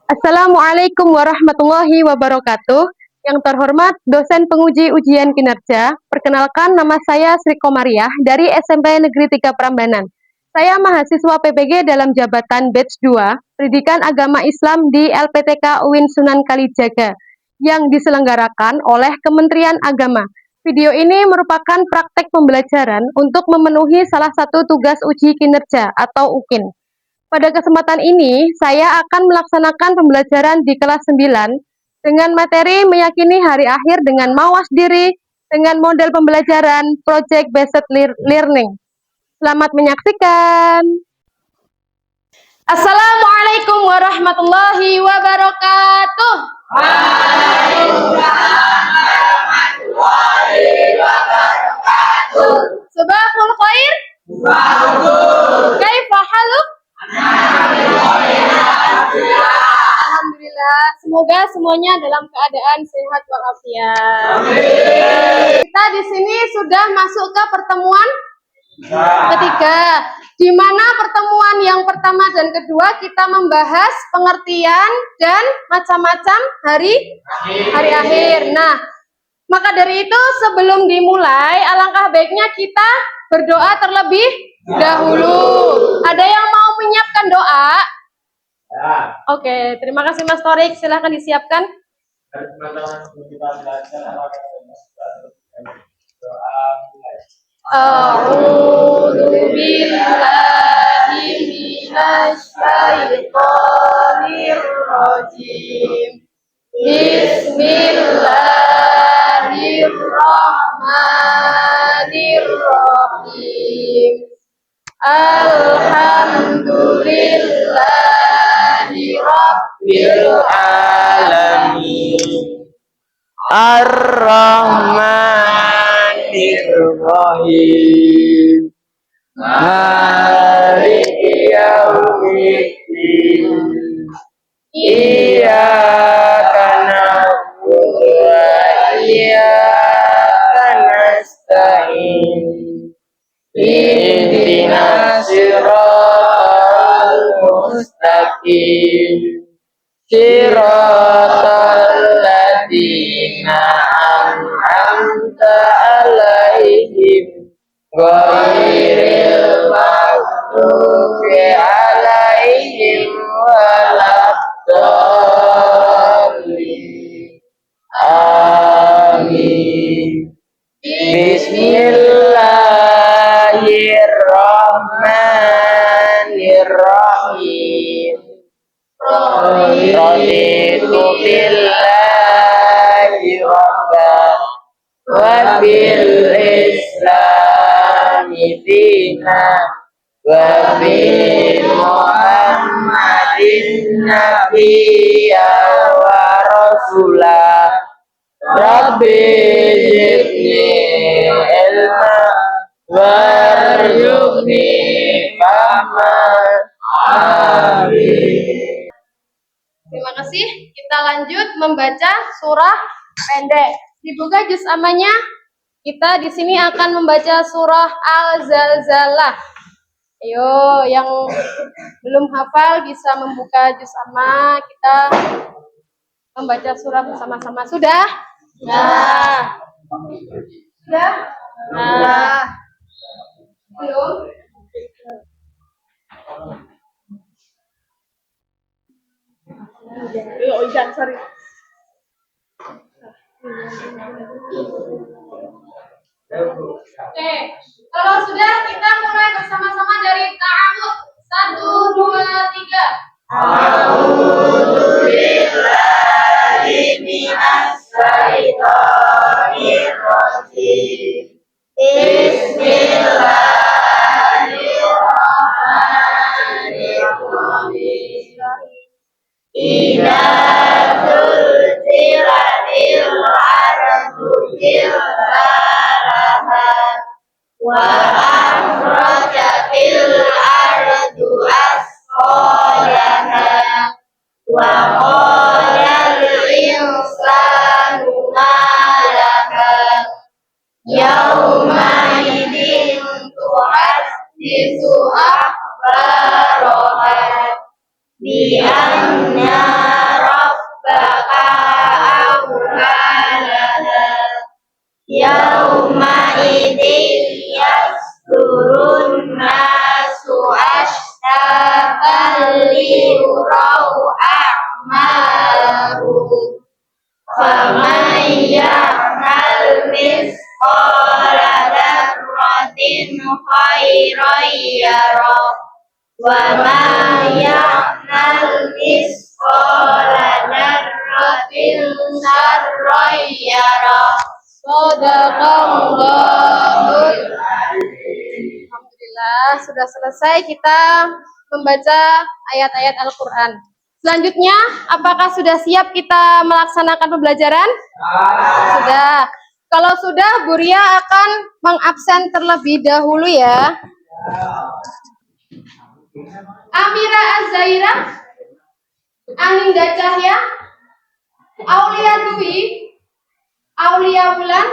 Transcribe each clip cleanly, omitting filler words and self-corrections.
Assalamualaikum warahmatullahi wabarakatuh. Yang terhormat dosen penguji ujian kinerja, perkenalkan nama saya Sri Komariah dari SMP Negeri 3 Prambanan. Saya mahasiswa PPG dalam jabatan Batch 2, Pendidikan Agama Islam di LPTK UIN Sunan Kalijaga, yang diselenggarakan oleh Kementerian Agama. Video ini merupakan praktek pembelajaran untuk memenuhi salah satu tugas uji kinerja atau UKIN. Pada kesempatan ini, saya akan melaksanakan pembelajaran di kelas 9 dengan materi meyakini hari akhir dengan mawas diri dengan model pembelajaran Project Based Learning. Selamat menyaksikan. Assalamualaikum warahmatullahi wabarakatuh. Waalaikumsalam warahmatullahi wabarakatuh. Sabahul khair. Kaifa haluk? Alhamdulillah, semoga semuanya dalam keadaan sehat walafiat. Kita di sini sudah masuk ke pertemuan ketiga, di mana pertemuan yang pertama dan kedua kita membahas pengertian dan macam-macam hari akhir. Nah, maka dari itu sebelum dimulai, alangkah baiknya kita berdoa terlebih dahulu. Ada yang mau menyiapkan doa? Ya. Oke, terima kasih Mas Torik. Silahkan disiapkan. A'udzu billahi minasy syaithanir rajim. Bismillahirrahmanirrahim. Alhamdulillahi rabbil alamin. Ar-Rahmanir-Rahim. Maliki yaumiddin. Iyyaka na'budu wa iyyaka nasta'in. Ihdinas siratal mustaqim. Siratal ladzina an'amta 'alaihim ghairil maghdubi 'alaihim waladdallin. Amin. Bismillahirrahmanirrahim. Raditu billahi rabban wa bil islami dinan wa bi Muhammadin nabiyya wa rasulah. Rabbi zidni ilma warzuqni fahma. Amin. Terima kasih. Kita lanjut membaca surah pendek. Dibuka juz amanya. Kita di sini akan membaca surah Al-Zalzalah. Ayo, yang belum hafal bisa membuka juz amma. Kita membaca surah bersama-sama. Sudah? Sudah. Sudah? Sudah. Belum? Sorry. Oke, kalau sudah kita mulai bersama-sama dari ta'awudz. 1, 2, 3. A'udzu billahi minasy syaithanir rajim. Bismillahirrahmanirrahim. Idza zulzilatil ardu zilzalaha wa akhrajatil ardu asqalaha wa qalal insanu ma laha yauma idzin tuhaddisu akhbaraha bi anna liyurau a'malahum. Faman ya'mal misqala dzarratin khairan yarah wa man ya'mal misqala dzarratin syarran yarah. Shadaqallahul. Alhamdulillah, sudah selesai kita membaca ayat-ayat Al-Quran. Selanjutnya, apakah sudah siap kita melaksanakan pembelajaran? Sudah. Kalau sudah, Bu Ria akan mengabsen terlebih dahulu ya. Amira Az-Zaira, Aninda Cahya, Aulia Dwi, Aulia Wulan.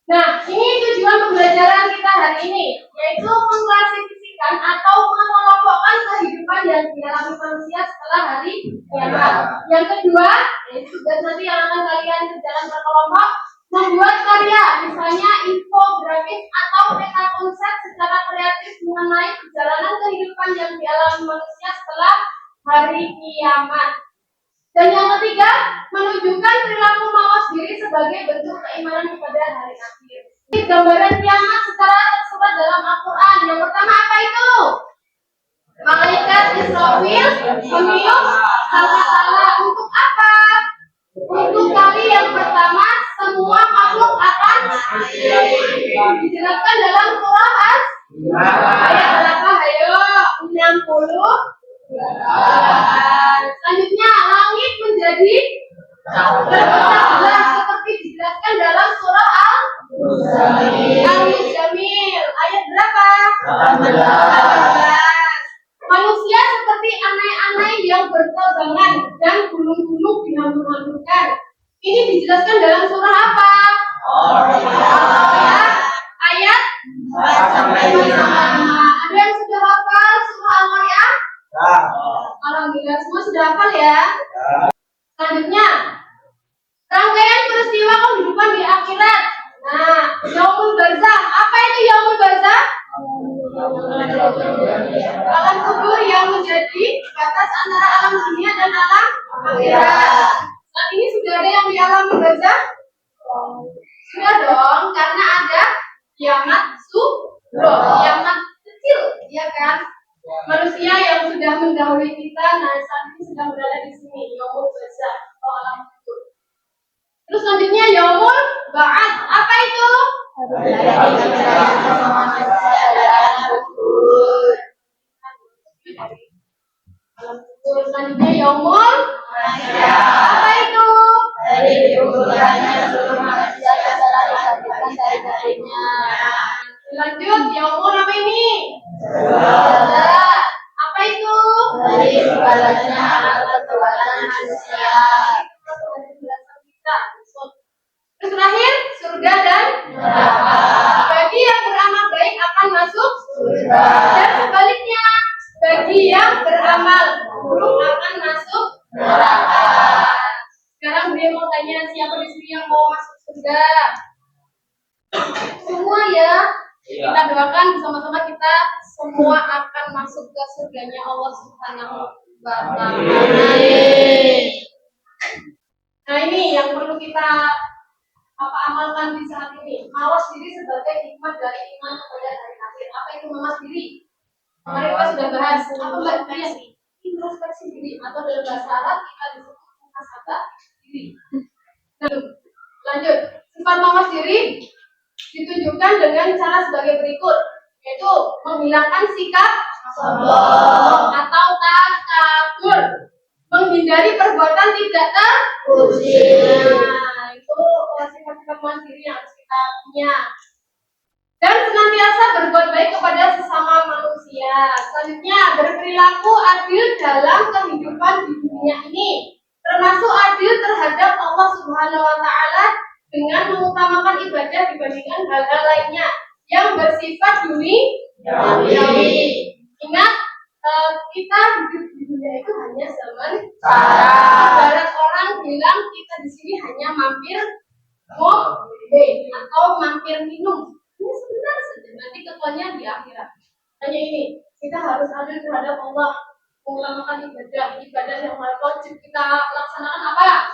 Nah, ini tujuan pembelajaran kita hari ini, yaitu mengklasifikasikan atau mengelompokkan kehidupan yang dialami manusia setelah hari kiamat. Yang kedua, yaitu tugas nanti yang akan kalian kerjakan berkelompok, membuat karya, misalnya infografis atau peta konsep secara kreatif mengenai perjalanan kehidupan yang dialami manusia setelah hari kiamat. Dan yang ketiga, menunjukkan perilaku mawas diri sebagai bentuk keimanan kepada hari akhir. Ini gambaran kiamat secara tersurat dalam Al-Quran. Yang pertama apa itu? Malaikat Israfil meniup sangkakala. Untuk apa? Untuk kali yang pertama semua makhluk akan dijelaskan dalam surah ayat berapa? Ayo 60. Selanjutnya langit menjadi terpecah seperti dijelaskan dalam surah Al-Muzzammil ayat berapa? 18. Manusia seperti anai-anai yang berterbangan dan gunung-gunung dihambur-hamburkan. Ini dijelaskan dalam surah apa? Ayat 4. Ada yang sudah hafal surah Al-Qari'ah? Alhamdulillah, semua sudah hafal ya. Selanjutnya, rangkaian peristiwa kehidupan di akhirat. Nah, Yaumul Barzakh. Apa itu Yaumul Barzakh? Alam kubur yang menjadi batas antara alam dunia dan alam akhirat. Saat ini sudah ada yang di alam barzakh? Sudah dong, karena ada kiamat sughra, kiamat kecil, ya kan? Manusia yang sudah mendahului kita, nah saat ini sedang berada di sini, Yaumul Barzakh atau alam kubur. Terus selanjutnya Yaumul Ba'ats. Apa itu? Selanjutnya Yaumul apa itu? Lanjut Yaumul apa ini? Apa itu? Terus terakhir surga dan neraka. Bagi yang beramal baik akan masuk surga. Dan sebaliknya bagi yang beramal buruk akan masuk neraka. Sekarang dia mau tanya siapa di sini yang mau masuk surga? Semua ya. Kita doakan bersama-sama kita semua akan masuk ke surganya Allah Subhanahu wa Ta'ala. Nah ini yang perlu kita amalkan di saat ini. Mawas diri sebagai hikmat dari iman kepada hari akhir. Apa itu mawas diri? Kemarin kita sudah bahas. Apa introspeksi? Introspeksi diri atau dalam bahasa Arab kita disebut muhasabah diri. Nah, lanjut. Sifat mawas diri ditunjukkan dengan cara sebagai berikut, yaitu menghilangkan sikap sombong atau takabur, menghindari perbuatan tidak terpuji. Nah, itu sifat-sifat mawas diri yang harus kita punya. Dan senantiasa berbuat baik kepada sesama manusia. Selanjutnya, berperilaku adil dalam kehidupan di dunia ini, termasuk adil terhadap Allah Subhanahu wa Ta'ala dengan mengutamakan ibadah dibandingkan hal-hal lainnya yang bersifat duniawi. Ingat, kita hidup di dunia itu hanya sementara. Ibarat orang bilang kita di sini hanya mampir mobil atau mampir minum. Ini sebentar saja, nanti ketuanya di akhirat. Hanya ini, kita harus adil terhadap Allah. mengutamakan ibadah yang wajib kita laksanakan apa?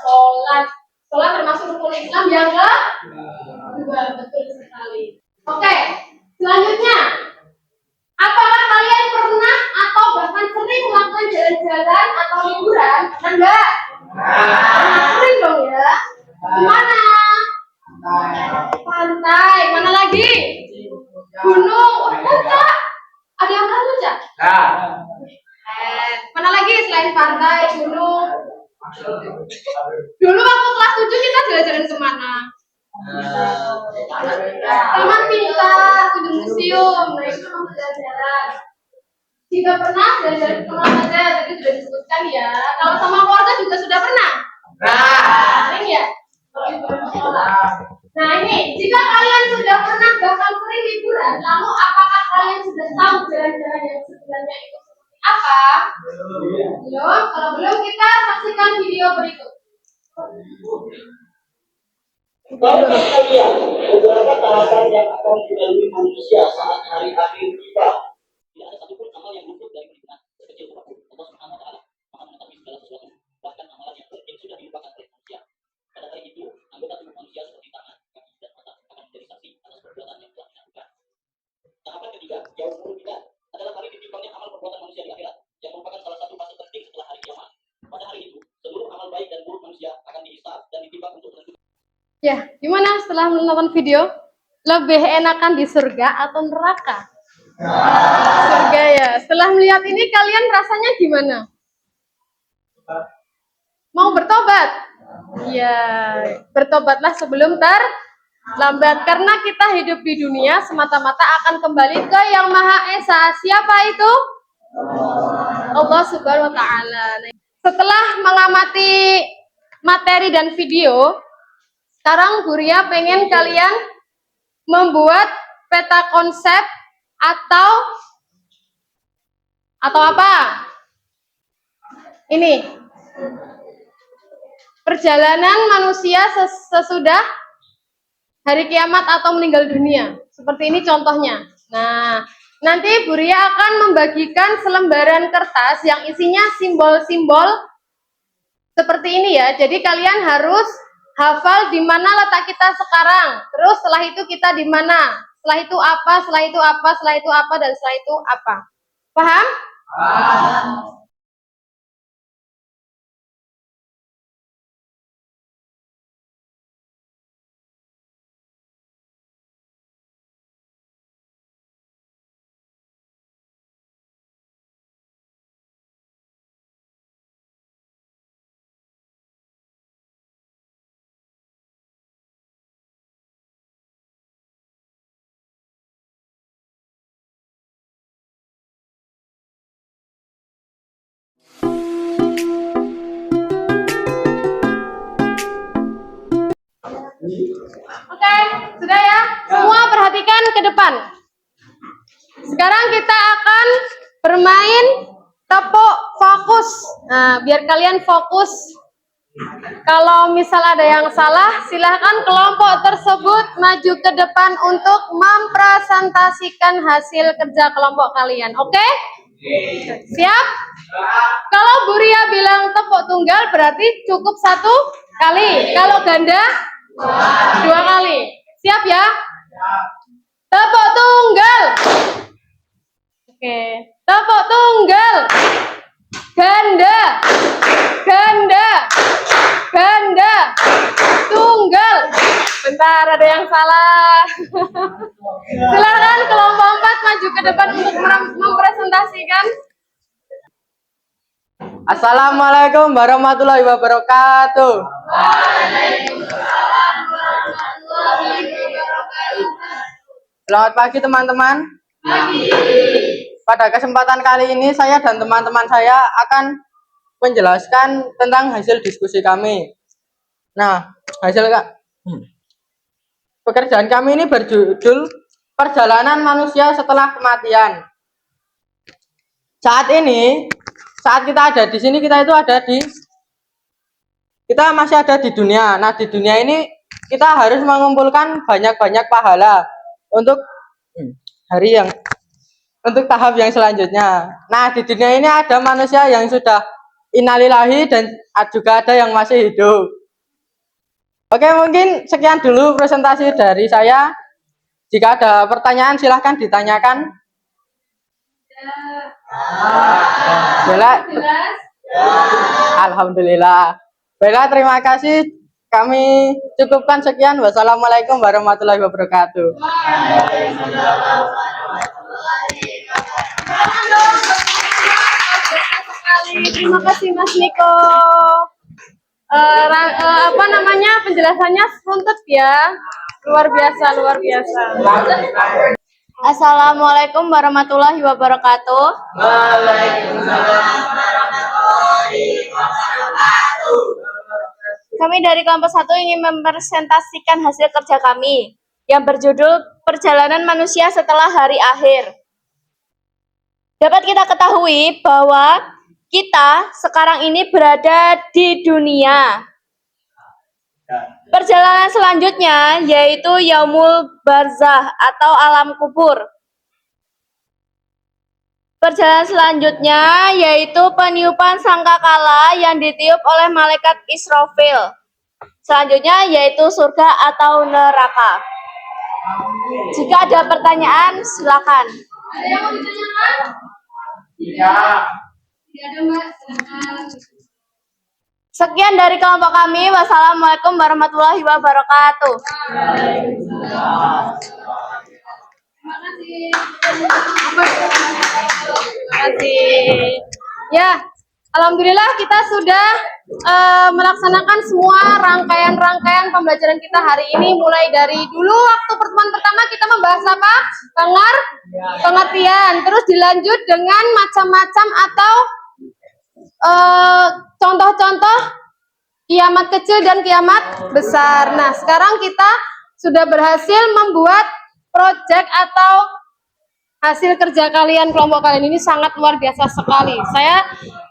Sholat. Sholat termasuk rukun Islam yang kedua, betul sekali. Oke, selanjutnya, apakah kalian pernah atau bahkan sering melakukan jalan-jalan atau liburan? Pernah enggak? Sering dong ya. Kemana? Pantai. Mana lagi? Gunung. Puncak. Ada yang pernah puncak? Mana lagi selain pantai, gunung? Dulu waktu kelas 7 kita jalan-jalan kemana? Taman Pintar, gedung museum. Nah itu kamu jalan-jalan. Jika pernah jalan-jalan kemana saja, tadi sudah disebutkan ya. Kalau sama keluarga juga sudah pernah? Sering ya? Nah ini, jika kalian sudah pernah bahkan sering liburan, lalu apakah kalian sudah tahu jalan-jalan yang sebenarnya itu seperti apa? Belum? Kalau belum, kita saksikan video berikut. Tahukah kalian beberapa tahapan yang akan dilalui manusia saat hari akhir tiba? Tidak ada satupun amal yang luput dari perintah sekecil apapun. Allah Subhanahu wa Ta'ala Maha mengetahui segala sesuatu, bahkan amalan yang mungkin sudah dilupakan oleh manusia. Pada hari itu, anggota tubuh manusia seperti tangan, kaki, dan mata akan menjadi saksi atas perbuatan yang telah dilakukan. Tahapan ketiga, yaumul qiyamah, adalah hari ditimbangnya amal perbuatan manusia di akhirat, yang merupakan salah satu fase penting setelah hari kiamat. Pada hari itu, seluruh amal baik dan buruk manusia akan dihisab dan ditimbang untuk menentukan. Ya, gimana setelah menonton video? Lebih enakan di surga atau neraka? Surga ya. Setelah melihat ini kalian rasanya gimana? Mau bertobat? Ya, bertobatlah sebelum terlambat. Karena kita hidup di dunia semata-mata akan kembali ke Yang Maha Esa. Siapa itu? Allah Subhanahu wa Ta'ala. Setelah mengamati materi dan video, sekarang Buria pengen kalian membuat peta konsep atau apa? Ini perjalanan manusia sesudah hari kiamat atau meninggal dunia. Seperti ini contohnya. Nah, nanti Buria akan membagikan selembaran kertas yang isinya simbol-simbol seperti ini ya. Jadi kalian harus hafal di mana letak kita sekarang. Terus setelah itu kita di mana? Setelah itu apa? Setelah itu apa? Setelah itu apa? Dan setelah itu apa? Paham? Oke, sudah ya? Semua perhatikan ke depan. Sekarang kita akan bermain tepuk fokus. Nah, biar kalian fokus. Kalau misal ada yang salah, silahkan kelompok tersebut maju ke depan untuk mempresentasikan hasil kerja kelompok kalian. Oke? Siap? Kalau Buria bilang tepuk tunggal berarti cukup 1 kali. Kalau ganda 2 kali. Siap ya? Tepuk tunggal. Oke. Tepuk tunggal. Ganda. Ganda. Ganda. Tunggal. Bentar, ada yang salah. Silakan kelompok 4 maju ke depan untuk mempresentasikan. Assalamualaikum warahmatullahi wabarakatuh. Waalaikumsalam warahmatullahi wabarakatuh. Selamat pagi teman-teman. Pada kesempatan kali ini saya dan teman-teman saya akan menjelaskan tentang hasil diskusi kami. Nah, pekerjaan kami ini berjudul Perjalanan Manusia Setelah Kematian. Saat kita ada di sini, kita masih ada di dunia. Nah, di dunia ini kita harus mengumpulkan banyak-banyak pahala untuk hari yang untuk tahap yang selanjutnya. Nah, di dunia ini ada manusia yang sudah innalillahi dan juga ada yang masih hidup. Oke, mungkin sekian dulu presentasi dari saya. Jika ada pertanyaan silahkan ditanyakan. Bella, alhamdulillah. Bella, terima kasih. Kami cukupkan sekian. Wassalamualaikum warahmatullahi wabarakatuh. Terima kasih Mas Niko. Penjelasannya runtuh ya. Luar biasa, luar biasa. Assalamualaikum warahmatullahi wabarakatuh. Kami dari kelompok 1 ingin mempresentasikan hasil kerja kami yang berjudul Perjalanan Manusia Setelah Hari Akhir. Dapat kita ketahui bahwa kita sekarang ini berada di dunia. Perjalanan selanjutnya yaitu Yaumul Barzah atau alam kubur. Perjalanan selanjutnya yaitu peniupan sangkakala yang ditiup oleh malaikat Israfil. Selanjutnya yaitu surga atau neraka. Jika ada pertanyaan, silakan. Ada yang mau ditanyakan? Tidak ada, Mbak. Silakan. Sekian dari kelompok kami. Wassalamualaikum warahmatullahi wabarakatuh. Terima kasih. Terima kasih. Ya, alhamdulillah kita sudah melaksanakan semua rangkaian pembelajaran kita hari ini. Mulai dari dulu waktu pertemuan pertama kita membahas apa? Pengertian. Terus dilanjut dengan macam-macam atau contoh-contoh kiamat kecil dan kiamat besar. Nah, sekarang kita sudah berhasil membuat proyek atau hasil kerja kalian, kelompok kalian ini sangat luar biasa sekali. Saya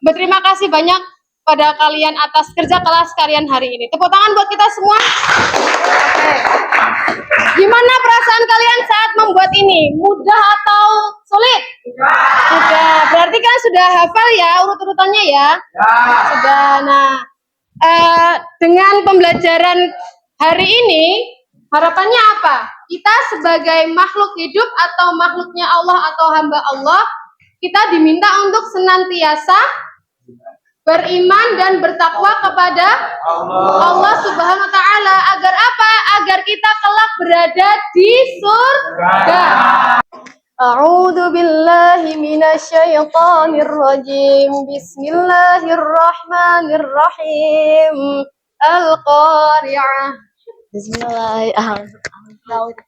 berterima kasih banyak pada kalian atas kerja keras kalian hari ini. Tepuk tangan buat kita semua. Oke. Gimana perasaan kalian saat membuat ini? Mudah atau sulit? Sudah. Berarti kan sudah hafal ya urut-urutannya ya? Sudah. Nah, dengan pembelajaran hari ini, harapannya apa? Kita sebagai makhluk hidup atau makhluknya Allah atau hamba Allah, kita diminta untuk senantiasa beriman dan bertakwa kepada Allah Subhanahu wa taala. Agar apa? Agar kita kelak berada di surga. A'udzu billahi minasyaitonir rajim. Bismillahirrahmanirrahim. Al-Qari'ah. Bismillahirrahmanirrahim.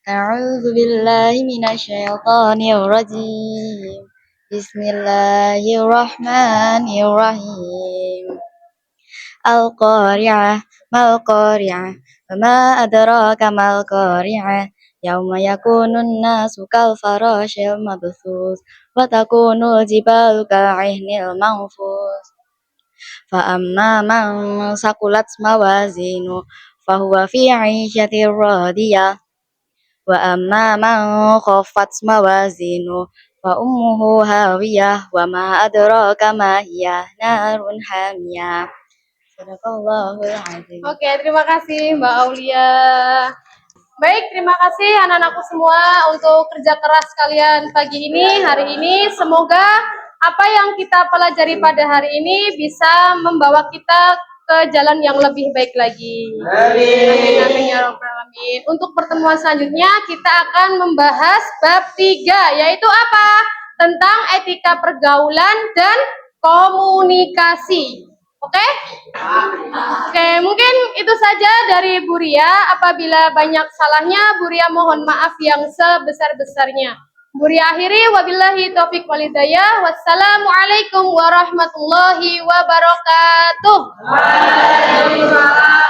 A'udzu billahi minasyaitonir rajim. Bismillahirrahmanirrahim. Al-Qari'ah, mal-Qari'ah, ma adraka mal-Qari'ah, yauma yakunun nasu kal farashil mabthus, wa takunul jibalu kal-'ihnil manfus. Fa amma man saqulat mawazinu, fahuwa fi 'ishatir radiyah, wa amma man khaffat mawazinu, fa ummuhu hawiyah, wa ma adraka ma hiya narun hamiyah. Sadaqallahul azim. Oke, terima kasih Mbak Aulia. Baik, terima kasih anak-anakku semua untuk kerja keras kalian pagi ini, hari ini. Semoga apa yang kita pelajari pada hari ini bisa membawa kita ke jalan yang lebih baik lagi. Amin. Amin ya rabbal alamin. Untuk pertemuan selanjutnya kita akan membahas bab 3, yaitu apa? Tentang etika pergaulan dan komunikasi. Oke? Oke, mungkin itu saja dari Bu Ria. Apabila banyak salahnya, Bu Ria mohon maaf yang sebesar-besarnya. Bu Ria akhiri, wabillahi taufiq walhidayah. Wassalamualaikum warahmatullahi wabarakatuh. Waalaikumsalam.